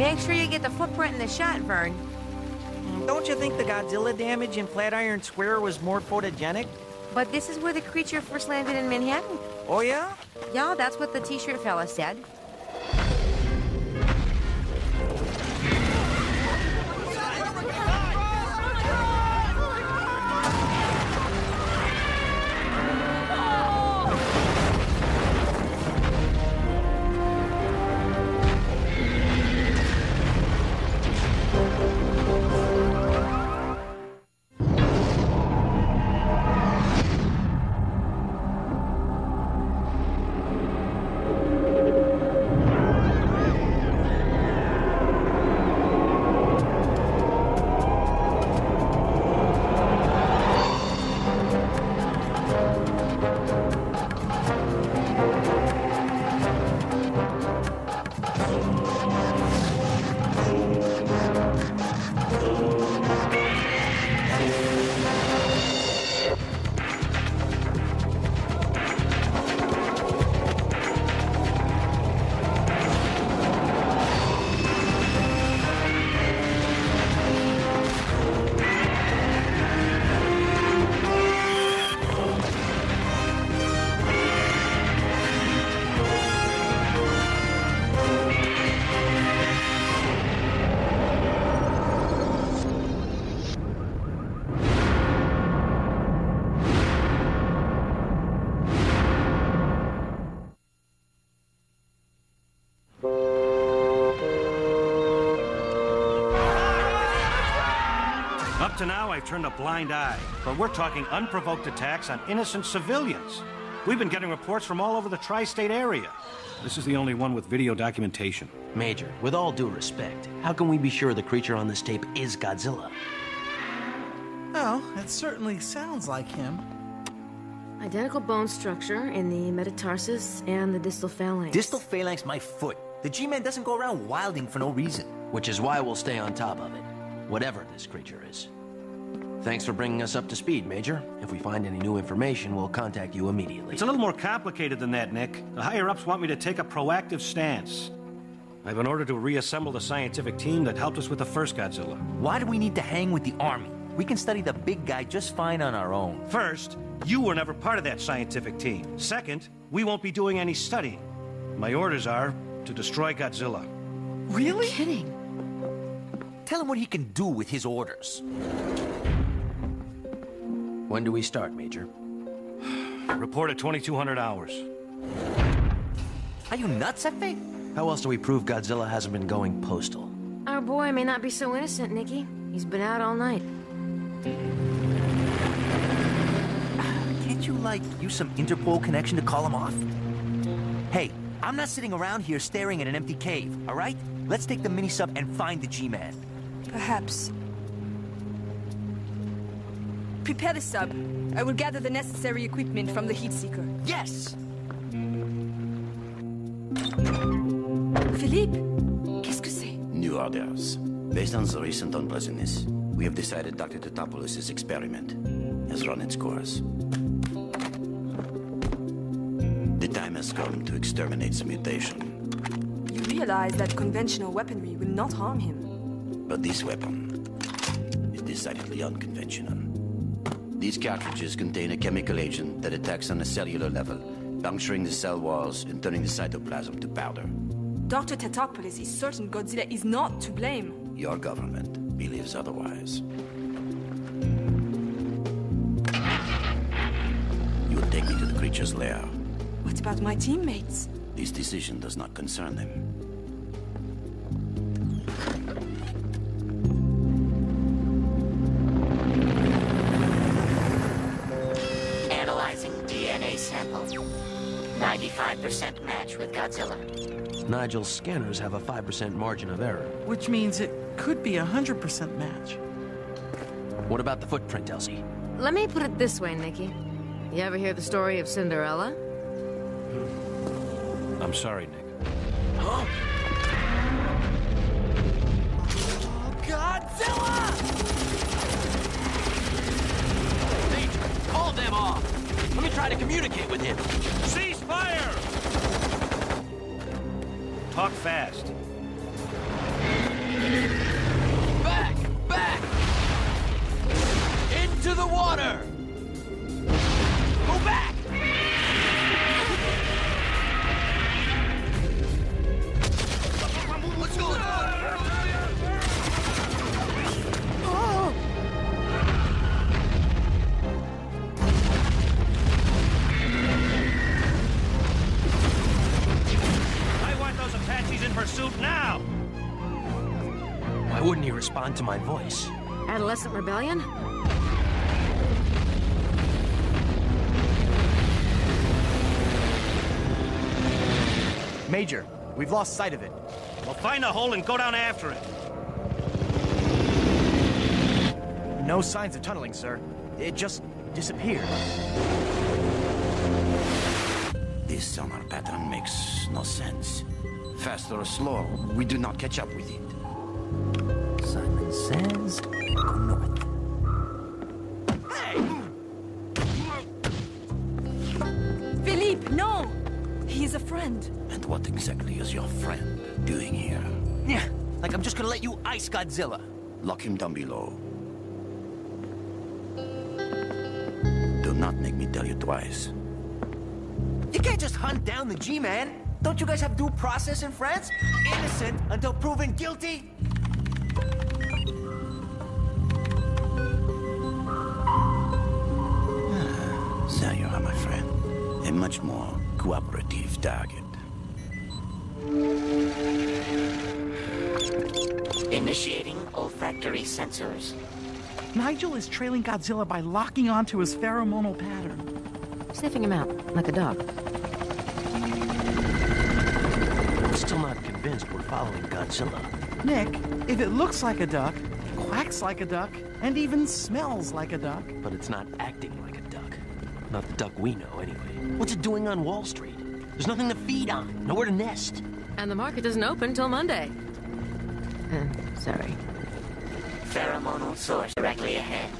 Make sure you get the footprint in the shot, Vern. Don't you think the Godzilla damage in Flatiron Square was more photogenic? But this is where the creature first landed in Manhattan. Oh, yeah? Yeah, that's what the t-shirt fella said. Up to now, I've turned a blind eye, but we're talking unprovoked attacks on innocent civilians. We've been getting reports from all over the tri-state area. This is the only one with video documentation. Major, with all due respect, how can we be sure the creature on this tape is Godzilla? Well, it certainly sounds like him. Identical bone structure in the metatarsus and the distal phalanx. Distal phalanx, my foot. The G-Man doesn't go around wilding for no reason. Which is why we'll stay on top of it, whatever this creature is. Thanks for bringing us up to speed, Major. If we find any new information, we'll contact you immediately. It's a little more complicated than that, Nick. The higher-ups want me to take a proactive stance. I've been ordered to reassemble the scientific team that helped us with the first Godzilla. Why do we need to hang with the Army? We can study the big guy just fine on our own. First, you were never part of that scientific team. Second, we won't be doing any studying. My orders are to destroy Godzilla. Really? You're kidding. Tell him what he can do with his orders. When do we start, Major? Report at 2200 hours. Are you nuts, F.A.? How else do we prove Godzilla hasn't been going postal? Our boy may not be so innocent, Nicky. He's been out all night. Can't you, use some Interpol connection to call him off? Hey, I'm not sitting around here staring at an empty cave, all right? Let's take the mini-sub and find the G-Man. Perhaps. Prepare the sub. I will gather the necessary equipment from the heat seeker. Yes! Philippe, qu'est-ce que c'est? New orders. Based on the recent unpleasantness, we have decided Dr. Totopoulos' experiment has run its course. The time has come to exterminate the mutation. You realize that conventional weaponry will not harm him. But this weapon is decidedly unconventional. These cartridges contain a chemical agent that attacks on a cellular level, puncturing the cell walls and turning the cytoplasm to powder. Dr. Tetopoulos is certain Godzilla is not to blame. Your government believes otherwise. You will take me to the creature's lair. What about my teammates? This decision does not concern them. Analyzing DNA sample. 95% match with Godzilla. Nigel's scanners have a 5% margin of error. Which means it could be 100% match. What about the footprint, Elsie? Let me put it this way, Nicky. You ever hear the story of Cinderella? I'm sorry, Nick. Huh? Godzilla! Major, call them off! Let me try to communicate with him. Cease fire! Talk fast. wouldn't he respond to my voice? Adolescent rebellion? Major, we've lost sight of it. Well, find a hole and go down after it. No signs of tunneling, sir. It just disappeared. This sonar pattern makes no sense. Faster or slower, we do not catch up with it. Simon says, go north. Philippe, no! He is a friend. And what exactly is your friend doing here? Yeah, like I'm just gonna let you ice Godzilla. Lock him down below. Do not make me tell you twice. You can't just hunt down the G-Man. Don't you guys have due process in France? Innocent until proven guilty? There you are, my friend. A much more cooperative target. Initiating olfactory sensors. Nigel is trailing Godzilla by locking onto his pheromonal pattern. Sniffing him out, like a dog. I'm still not convinced we're following Godzilla. Nick, if it looks like a duck, quacks like a duck, and even smells like a duck. But it's not acting like a duck. Not the duck we know, anyway. What's it doing on Wall Street? There's nothing to feed on, nowhere to nest. And the market doesn't open till Monday. Sorry. Pheromonal source directly ahead.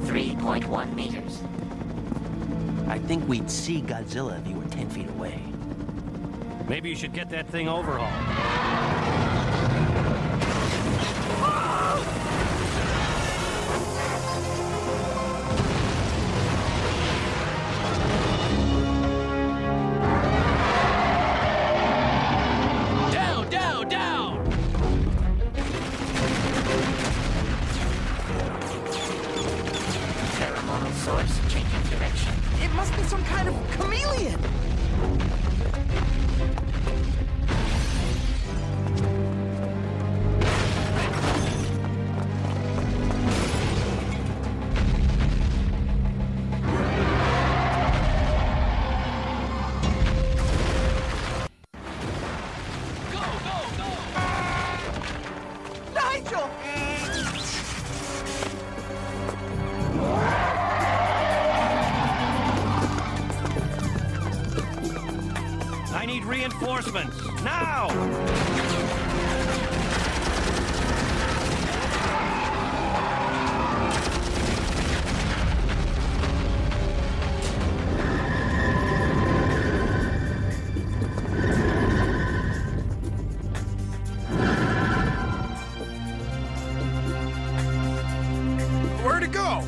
3.1 meters. I think we'd see Godzilla if he were 10 feet away. Maybe you should get that thing overhauled. Pheromonal source changing direction. It must be some kind of chameleon. Nigel! I need reinforcements, now! Where'd it go?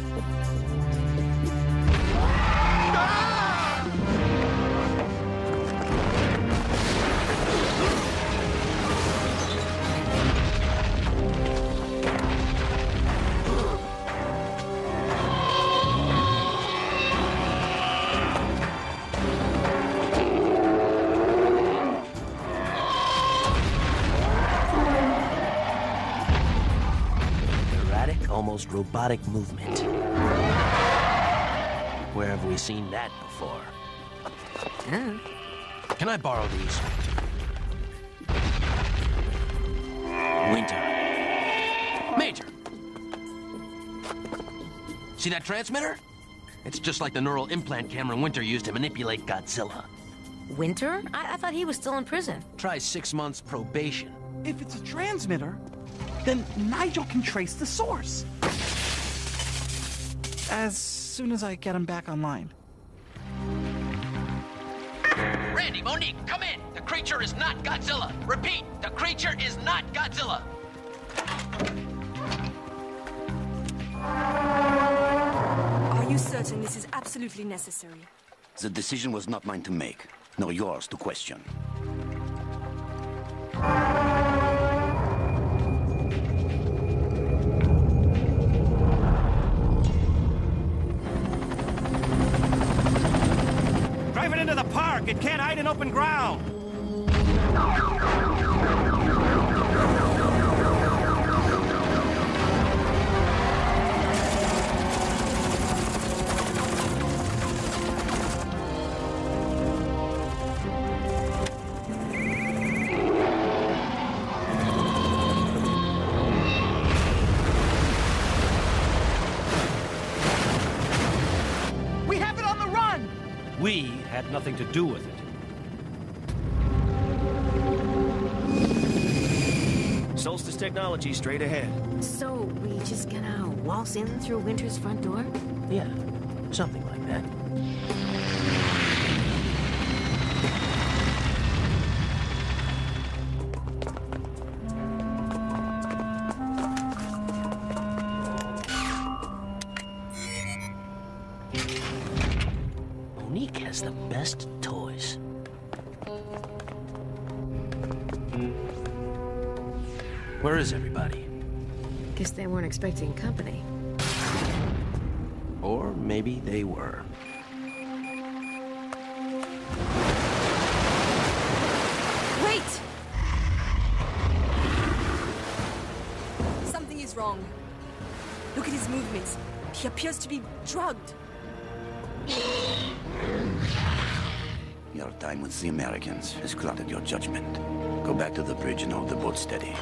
Erratic, almost robotic movement. Where have we seen that before? Can I borrow these? Winter. Major! See that transmitter? It's just like the neural implant camera Winter used to manipulate Godzilla. Winter? I thought he was still in prison. Try 6 months probation. If it's a transmitter, then Nigel can trace the source. As soon as I get him back online. Randy, Monique, come in! The creature is not Godzilla! Repeat, the creature is not Godzilla! Are you certain this is absolutely necessary? The decision was not mine to make, nor yours to question. Drive it into the park. It can't hide in open ground. We had nothing to do with it. Solstice technology straight ahead. So, we just gonna waltz in through Winter's front door? Yeah, something like that. Monique has the best toys. Where is everybody? Guess they weren't expecting company. Or maybe they were. Wait! Something is wrong. Look at his movements. He appears to be drugged. Your time with the Americans has clouded your judgment. Go back to the bridge and hold the boat steady.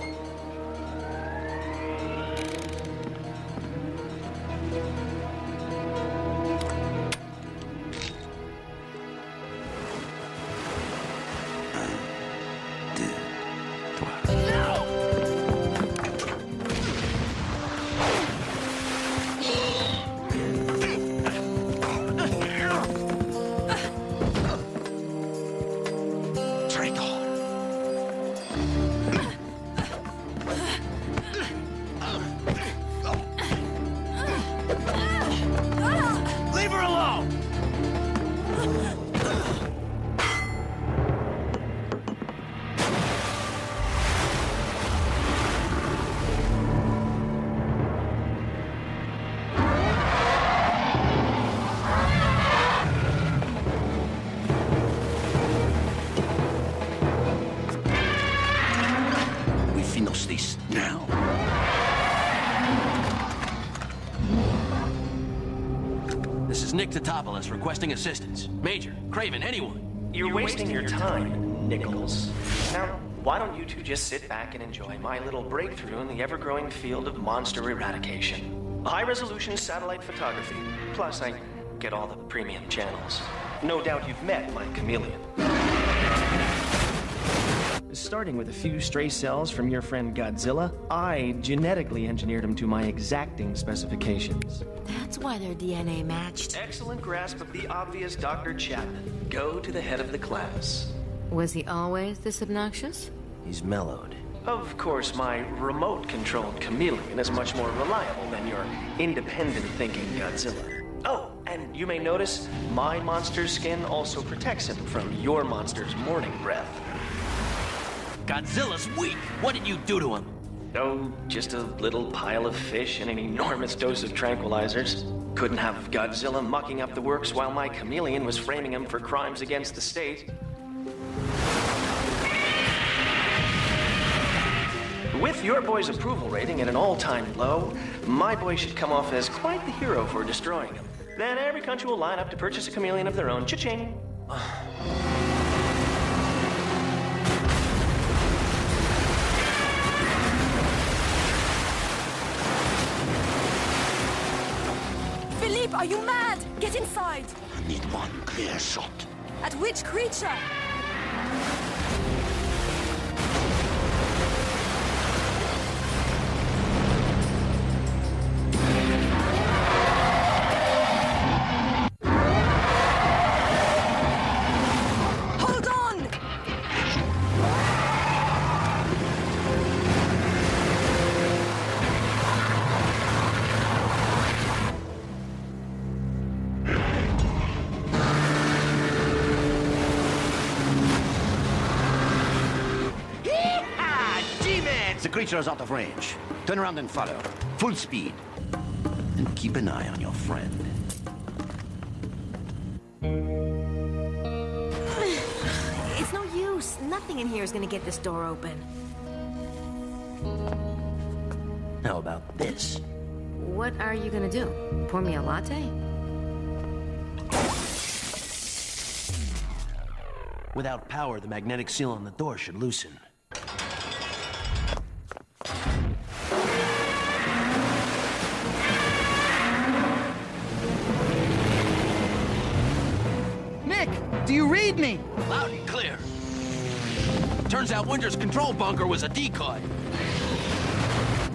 Leave her alone! We finish this now. This is Nick Totopoulos requesting assistance. Major, Craven, anyone. You're wasting your time, Nichols. Now, why don't you two just sit back and enjoy my little breakthrough in the ever-growing field of monster eradication? High-resolution satellite photography. Plus, I get all the premium channels. No doubt you've met my chameleon. Starting with a few stray cells from your friend Godzilla, I genetically engineered him to my exacting specifications. That's why their DNA matched. Excellent grasp of the obvious, Dr. Chapman. Go to the head of the class. Was he always this obnoxious? He's mellowed. Of course, my remote-controlled chameleon is much more reliable than your independent-thinking Godzilla. Oh, and you may notice, my monster's skin also protects him from your monster's morning breath. Godzilla's weak. What did you do to him? Oh, just a little pile of fish and an enormous dose of tranquilizers. Couldn't have Godzilla mucking up the works while my chameleon was framing him for crimes against the state. With your boy's approval rating at an all-time low, my boy should come off as quite the hero for destroying him. Then every country will line up to purchase a chameleon of their own. Cha-ching! Philippe, are you mad? Get inside! I need one clear shot. At which creature? Hold on! The creature is out of range. Turn around and follow. Full speed. And keep an eye on your friend. It's no use. Nothing Nothing in here is gonna get this door open. How about this? What are you gonna do? Pour me a latte? Without power, the magnetic seal on the door should loosen. Nick, do you read me? Loud and clear. Turns out Winter's control bunker was a decoy.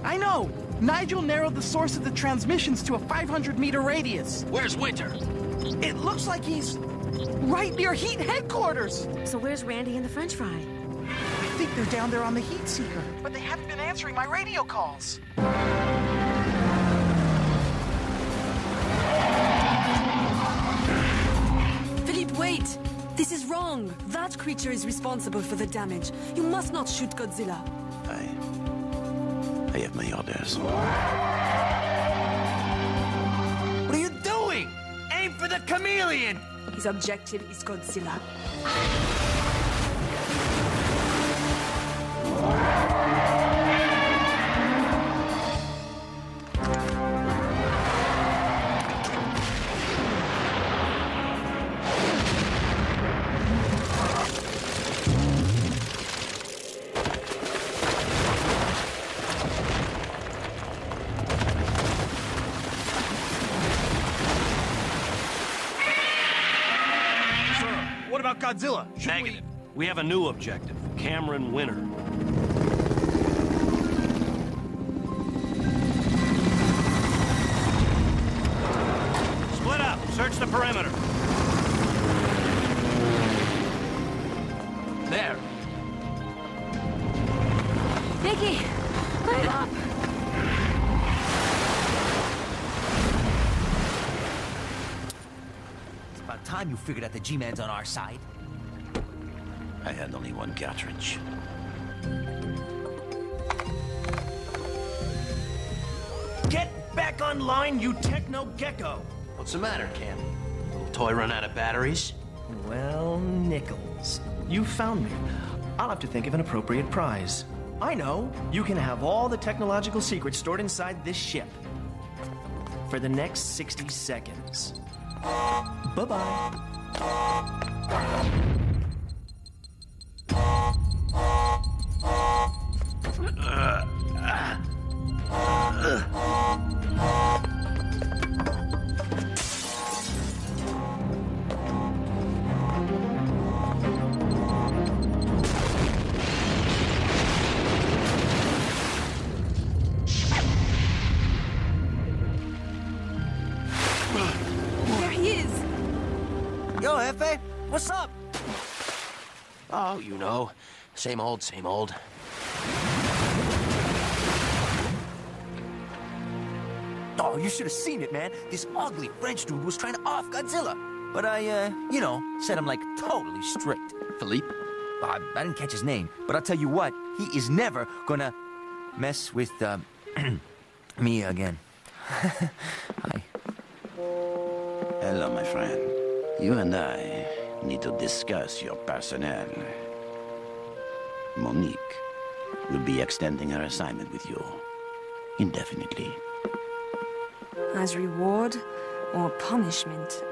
I know. Nigel narrowed the source of the transmissions to a 500-meter radius. Where's Winter? It looks like he's right near Heat headquarters. So where's Randy and the French fry? I think they're down there on the Heat Seeker, but they haven't been answering my radio calls. Philippe, wait! This is wrong. That creature is responsible for the damage. You must not shoot Godzilla. I have my orders. What are you doing? Aim for the chameleon! His objective is Godzilla. What about Godzilla? Negative. We have a new objective. Cameron Winter. Split up. Search the perimeter. There. Vicky, light up. It's about time you figured out the G-Man's on our side. I had only one cartridge. Get back online, you techno-gecko! What's the matter, Cam? Little toy run out of batteries? Well, Nichols, you found me. I'll have to think of an appropriate prize. I know. You can have all the technological secrets stored inside this ship. For the next 60 seconds. Bye-bye. There he is! Yo, Hefe, what's up? Oh, you know. Same old, same old. Oh, you should have seen it, man. This ugly French dude was trying to off Godzilla. But I, you know, said I'm like totally straight. Philippe? I didn't catch his name, but I'll tell you what, he is never gonna mess with, me again. Hi. Hello, my friend. You and I need to discuss your personnel. Monique will be extending her assignment with you indefinitely. As reward or punishment?